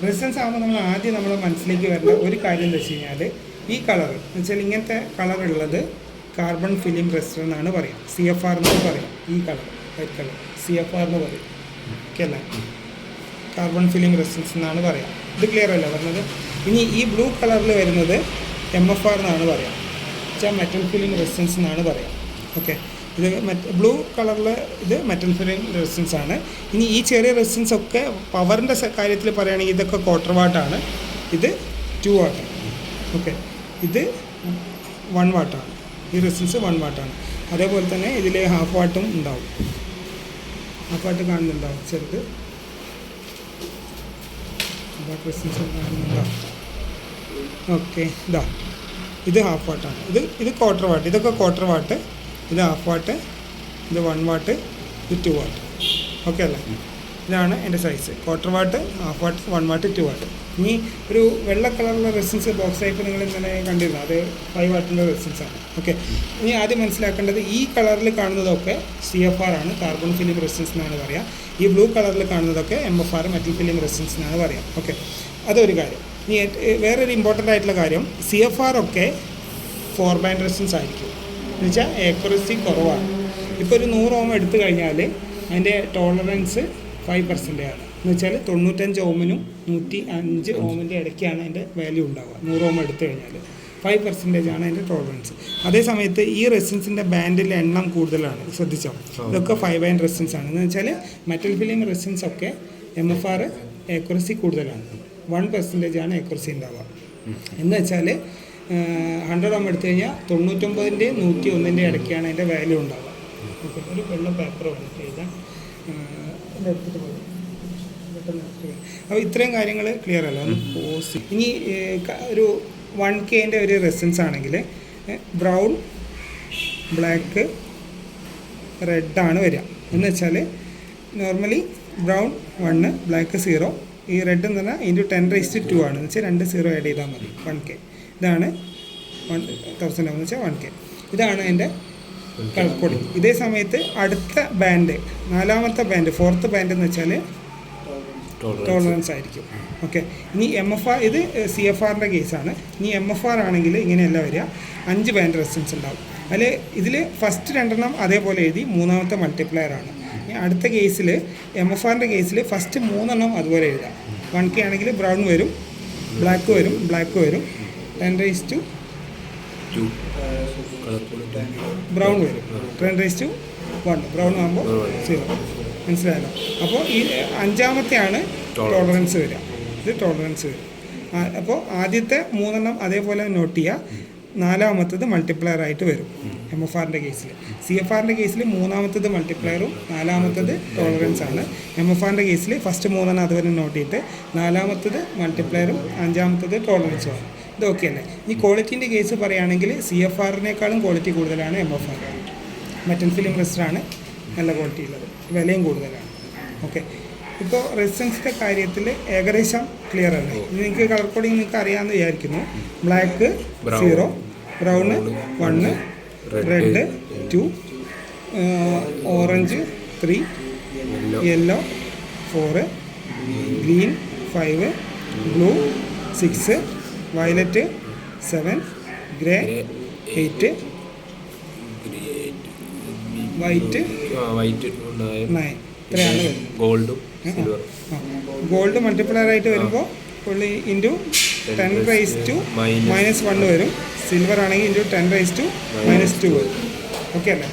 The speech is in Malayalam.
റെസിസ്റ്റൻസ് ആകുമ്പോൾ നമ്മൾ ആദ്യം നമ്മുടെ മനസ്സിലേക്ക് വരേണ്ട ഒരു കാര്യം എന്ന് വെച്ച് കഴിഞ്ഞാൽ ഈ കളർ എന്ന് വെച്ചാൽ ഇങ്ങനത്തെ കളർ ഉള്ളത് കാർബൺ ഫിലിം റെസിസ്റ്റർ എന്നാണ് പറയുക. CFR എന്ന് പറയും. ഈ കളർ വൈറ്റ് കളർ CFR എന്ന് പറയും. ഓക്കെ അല്ലേ? കാർബൺ ഫിലിം റെസിസ്റ്റൻസ് എന്നാണ് പറയുക. ഇത് ക്ലിയർ അല്ല പറഞ്ഞത്. ഇനി ഈ ബ്ലൂ കളറിൽ വരുന്നത് MFR എന്നാണ് പറയുക. വെച്ചാൽ മെറ്റൽ ഫിലിം റെസിസ്റ്റൻസ് എന്നാണ് പറയുക. ഓക്കെ, ഇത് ബ്ലൂ കളറിൽ ഇത് മെറ്റൽ ഫിലിം റെസിസ്റ്റൻസ് ആണ്. ഇനി ഈ ചെറിയ റെസിസ്റ്റൻസ് ഒക്കെ പവറിൻ്റെ കാര്യത്തിൽ പറയുകയാണെങ്കിൽ ഇതൊക്കെ ക്വാർട്ടർ വാട്ടാണ്, ഇത് 2 വാട്ടാണ്. ഓക്കെ, ഇത് 1 വാട്ടാണ്. ഈ റെസിസ്റ്റൻസ് 1 വാട്ടാണ്. അതേപോലെ തന്നെ ഇതിൽ ഹാഫ് വാട്ടും ഉണ്ടാവും. ഹാഫ് വാട്ട് കാണുന്നുണ്ടാവും, ചെറുത് റെസിസ്റ്റൻസ് കാണുന്നുണ്ടാവും. ഓക്കെ, ഇതാ ഇത് ഹാഫ് വാട്ടാണ്. ഇത് ക്വാർട്ടർ വാട്ട്. ഇതൊക്കെ ക്വാർട്ടർ വാട്ട്. ഇത് ഹാഫ് വാട്ട്, ഇത് 1 വാട്ട്, ഇത് 2 വാട്ട്. ഓക്കെ അല്ലേ? ഇതാണ് എൻ്റെ size. Quarter what, half what, 1 what, 2 what. ഇനി ഒരു വെള്ള കളറുള്ള റെസിസ്റ്റൻസ് ബോക്സ് ടൈപ്പ് നിങ്ങൾ ഇന്നലെ കണ്ടിരുന്നു, അത് 5 വാട്ടിൻ്റെ റെസിസ്റ്റൻസ് ആണ്. ഓക്കെ, ഇനി ആദ്യം മനസ്സിലാക്കേണ്ടത് ഈ കളറിൽ കാണുന്നതൊക്കെ CFR ആണ്, കാർബൺ ഫിലിം റെസിസ്റ്റൻസ് എന്നാണ് പറയുക. ഈ ബ്ലൂ കളറിൽ കാണുന്നതൊക്കെ MFR, മെറ്റൽ ഫിലിം റെസിസ്റ്റൻസ് എന്നാണ് പറയുക. ഓക്കെ, അതൊരു കാര്യം. ഇനി വേറൊരു ഇമ്പോർട്ടൻ്റ് ആയിട്ടുള്ള കാര്യം, CFR ഒക്കെ 4 ബാൻഡ് റെസിസ്റ്റൻസ് ആയിരിക്കും. എന്ന് വെച്ചാൽ ഏക്യുറസി കുറവാണ്. ഇപ്പോൾ ഒരു 100 ഓം എടുത്തു കഴിഞ്ഞാൽ അതിൻ്റെ ടോളറൻസ് 5% ആണ്. എന്ന് വെച്ചാൽ 95 ഓമിനും 105 ഓമിൻ്റെ ഇടയ്ക്കാണ് അതിൻ്റെ വാല്യൂ ഉണ്ടാവുക. 100 ഓം എടുത്തു കഴിഞ്ഞാൽ 5% ആണ് അതിൻ്റെ ടോളറൻസ്. അതേ സമയത്ത് ഈ റെസിസ്റ്റൻസിൻ്റെ ബാൻഡിൻ്റെ എണ്ണം കൂടുതലാണ്. ശ്രദ്ധിച്ചോ, ഇതൊക്കെ 5 ബാൻഡ് റെസിസ്റ്റൻസ് ആണ്. എന്ന് വെച്ചാൽ മെറ്റൽ ഫിലിം റെസിസ്റ്റൻസ് ഒക്കെ MFR ഏക്യുറസി കൂടുതലാണ്. 1% ആണ് ഏക്യുറസി ഉണ്ടാവുക. എന്ന് വെച്ചാൽ 100 ഓം എടുത്തു കഴിഞ്ഞാൽ 99-ൻ്റെയും 101-ൻ്റെ ഇടയ്ക്കാണ് അതിൻ്റെ വാല്യൂ ഉണ്ടാവുക. ഓക്കെ, ഒരു വെള്ള പേപ്പർ വന്നിട്ട് എഴുതാൻ എടുത്തിട്ട് പോകും. അപ്പോൾ ഇത്രയും കാര്യങ്ങൾ ക്ലിയർ അല്ല. ഒന്ന് പോസ്. ഇനി ഒരു 1Kൻ്റെ ഒരു റെസിസ്റ്റൻസ് ആണെങ്കിൽ ബ്രൗൺ, ബ്ലാക്ക്, റെഡാണ് വരിക. എന്ന് വെച്ചാൽ നോർമലി ബ്രൗൺ 1, ബ്ലാക്ക് 0, ഈ റെഡ് എന്ന് പറഞ്ഞാൽ ഇൻറ്റു 10⁻²2 ആണ്. എന്ന് വെച്ചാൽ 2 0 ആഡ് ചെയ്താൽ മതി. 1K ഇതാണ് 1000 എന്ന് വെച്ചാൽ 1K. ഇതാണ് എൻ്റെ കളർ കോഡിങ്. ഇതേ സമയത്ത് അടുത്ത ബാൻഡ്, 4ാമത്തെ ബാൻഡ്, 4th ബാൻഡ് എന്ന് വെച്ചാൽ ടോളറൻസ് ആയിരിക്കും. ഓക്കെ, ഇനി MFR, ഇത് CFRൻ്റെ കേസാണ്. ഇനി MFR ആണെങ്കിൽ ഇങ്ങനെയല്ല വരിക, 5 ബാൻഡ് റെസിസ്റ്റൻസ് ഉണ്ടാവും. ഇതിൽ ഫസ്റ്റ് 2 അതേപോലെ എഴുതി, 3ാമത്തെ മൾട്ടിപ്ലയർ ആണ്. ഇനി അടുത്ത കേസിൽ MFRൻ്റെ കേസിൽ ഫസ്റ്റ് 3 അതുപോലെ എഴുതാം. 1K ആണെങ്കിൽ ബ്രൗൺ വരും, ബ്ലാക്ക് വരും, ബ്ലാക്ക് വരും, 10⁻²2 ബ്രൗൺ വരും, 10⁻1 ബ്രൗൺ ആകുമ്പോൾ 0. മനസ്സിലായല്ലോ? അപ്പോൾ ഈ 5ാമത്തെയാണ് ടോളറൻസ് വരിക. ഇത് ടോളറൻസ് വരും. അപ്പോൾ ആദ്യത്തെ 3 അതേപോലെ നോട്ട് ചെയ്യുക. 4ാമത്തത് മൾട്ടിപ്ലയർ ആയിട്ട് വരും MFRൻ്റെ കേസിൽ. CFRൻ്റെ കേസിൽ 3ാമത്തത് മൾട്ടിപ്ലയറും 4ാമത്തത് ടോളറൻസ് ആണ്. MFRൻ്റെ കേസിൽ ഫസ്റ്റ് 3 അതുവരെ നോട്ട് ചെയ്തിട്ട് 4ാമത്തത് മൾട്ടിപ്ലയറും 5ാമത്തത് ടോളറൻസും ആണ്. ഇത് ഓക്കെ അല്ലേ? ഈ ക്വാളിറ്റീൻ്റെ കേസ് പറയുകയാണെങ്കിൽ CFRനേക്കാളും ക്വാളിറ്റി കൂടുതലാണ് MFR. മെറ്റൽ ഫിലിം റെസിസ്റ്ററാണ് നല്ല ക്വാളിറ്റി ഉള്ളത്, വിലയും കൂടുതലാണ്. ഓക്കെ, ഇപ്പോൾ റെസിസ്റ്റൻസിൻ്റെ കാര്യത്തിൽ ഏകദേശം ക്ലിയർ അല്ലേ? നിങ്ങൾക്ക് കളർ കോഡിങ് നിങ്ങൾക്ക് അറിയാമെന്ന് വിചാരിക്കുന്നു. Black 0, brown 1, red 2, orange 3, yellow 4, green 5, blue 6, violet 7, grey 8, white 9. ഇത്രയാണ് വരുന്നത്. ഗോൾഡ് മൾട്ടിപ്ലയർ ആയിട്ട് വരുമ്പോൾ പുള്ളി ഇൻറ്റു 10⁻⁻1 വരും. സിൽവർ ആണെങ്കിൽ ഇൻറ്റു 10⁻⁻2 വരും. ഓക്കെ അല്ലേ?